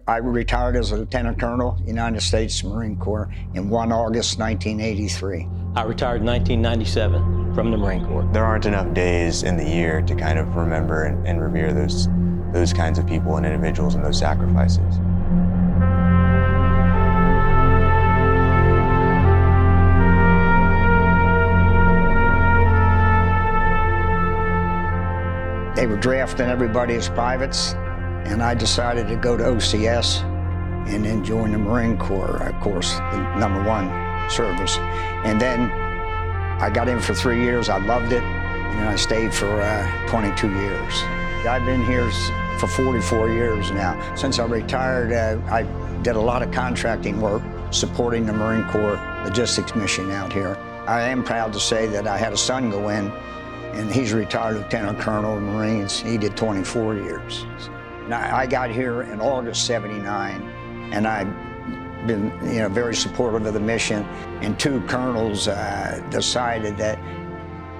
I retired as a Lieutenant Colonel, United States Marine Corps, in 1 August 1983. I retired in 1997 from the Marine Corps. There aren't enough days in the year to kind of remember and revere those kinds of people and individuals and those sacrifices. They were drafting everybody as privates, and I decided to go to OCS and then join the Marine Corps, of course, the #1 service. And then I got in for 3 years. I loved it, and then I stayed for 22 years. I've been here for 44 years now. Since I retired, I did a lot of contracting work supporting the Marine Corps logistics mission out here. I am proud to say that I had a son go in, and he's a retired Lieutenant Colonel of the Marines. He did 24 years. Now, I got here in August '79, and I've been very supportive of the mission. And 2 colonels decided that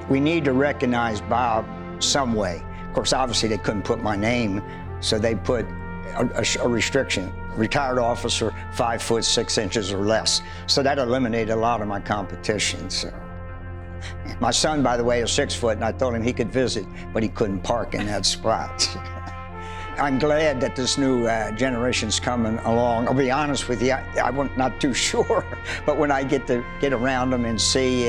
we need to recognize Bob some way. Of course, obviously they couldn't put my name, so they put a restriction. Retired officer, 5 foot 6 inches or less. So that eliminated a lot of my competition. So. My son, by the way, is 6 foot, and I told him he could visit, but he couldn't park in that spot. I'm glad that this new generation's coming along. I'll be honest with you, I'm not too sure, but when I get around them and see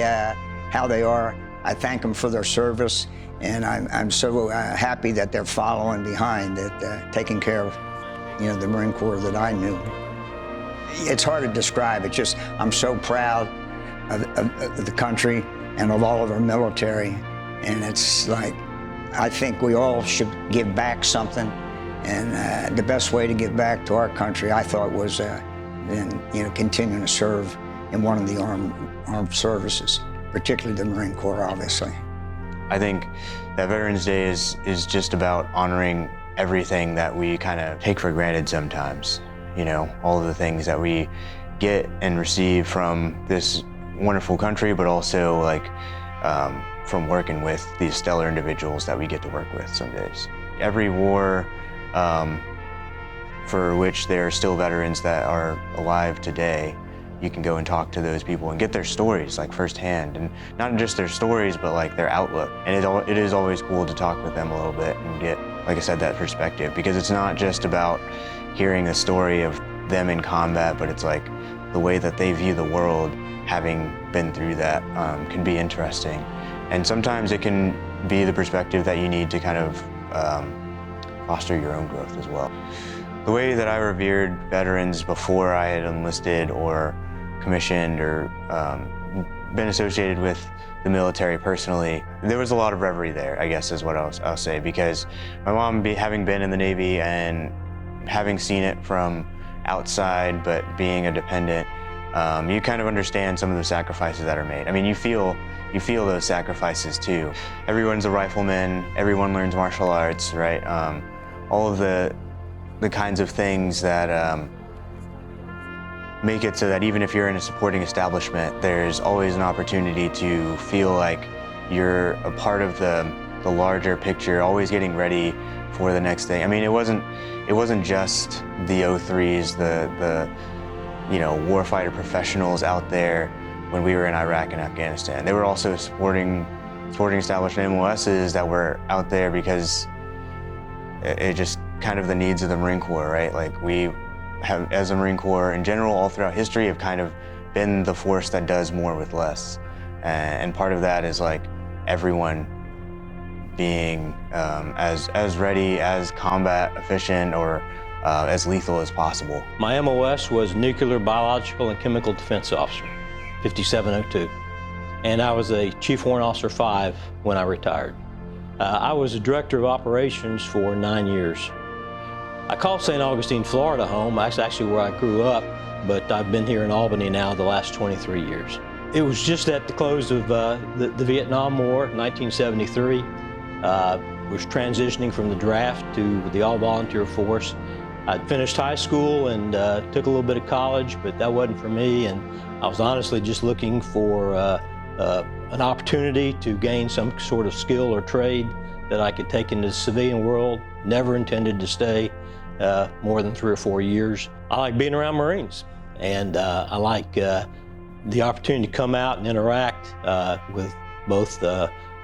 how they are, I thank them for their service, and I'm so happy that they're following behind it, taking care of the Marine Corps that I knew. It's hard to describe. It's just I'm so proud of the country and of all of our military, and it's like I think we all should give back something. And the best way to give back to our country, I thought, was continuing to serve in one of the armed services, particularly the Marine Corps, obviously. I think that Veterans Day is just about honoring everything that we kind of take for granted sometimes. All of the things that we get and receive from this wonderful country, but also from working with these stellar individuals that we get to work with some days. Every war for which there are still veterans that are alive today, you can go and talk to those people and get their stories firsthand, and not just their stories, but their outlook. And it is always cool to talk with them a little bit and get, like I said, that perspective, because it's not just about hearing the story of them in combat, but it's the way that they view the world, having been through that, can be interesting. And sometimes it can be the perspective that you need to kind of foster your own growth as well. The way that I revered veterans before I had enlisted or commissioned or been associated with the military personally, there was a lot of reverie there, I guess is what I'll say, because my mom, having been in the Navy and having seen it from outside, but being a dependent, you kind of understand some of the sacrifices that are made. I mean, you feel those sacrifices too. Everyone's a rifleman, everyone learns martial arts, right? All of the kinds of things that make it so that even if you're in a supporting establishment, there's always an opportunity to feel like you're a part of the larger picture, always getting ready for the next thing. I mean, it wasn't just the 03s, the warfighter professionals out there when we were in Iraq and Afghanistan. They were also supporting establishment MOSs that were out there because it just kind of the needs of the Marine Corps, right? We have, as a Marine Corps in general, all throughout history, have kind of been the force that does more with less. And part of that is everyone being as ready, as combat efficient, or as lethal as possible. My MOS was Nuclear, Biological, and Chemical Defense Officer, 5702. And I was a Chief Warrant Officer 5 when I retired. I was a Director of Operations for 9 years. I call St. Augustine, Florida home. That's actually where I grew up, but I've been here in Albany now the last 23 years. It was just at the close of the Vietnam War, 1973. Was transitioning from the draft to the all-volunteer force. I'd finished high school and took a little bit of college, but that wasn't for me, and I was honestly just looking for an opportunity to gain some sort of skill or trade that I could take into the civilian world. Never intended to stay more than 3 or 4 years. I like being around Marines, and I like the opportunity to come out and interact with both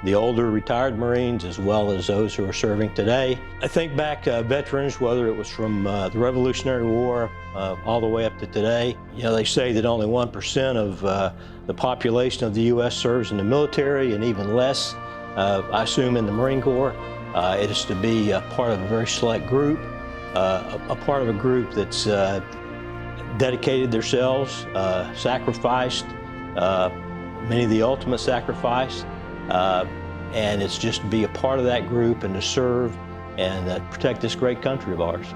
the older retired Marines as well as those who are serving today. I think back veterans, whether it was from the Revolutionary War all the way up to today, you know, they say that only 1% of the population of the U.S. serves in the military, and even less, I assume, in the Marine Corps. It is to be a part of a very select group, a part of a group that's dedicated themselves, sacrificed, many of the ultimate sacrifice, and it's just to be a part of that group and to serve and protect this great country of ours.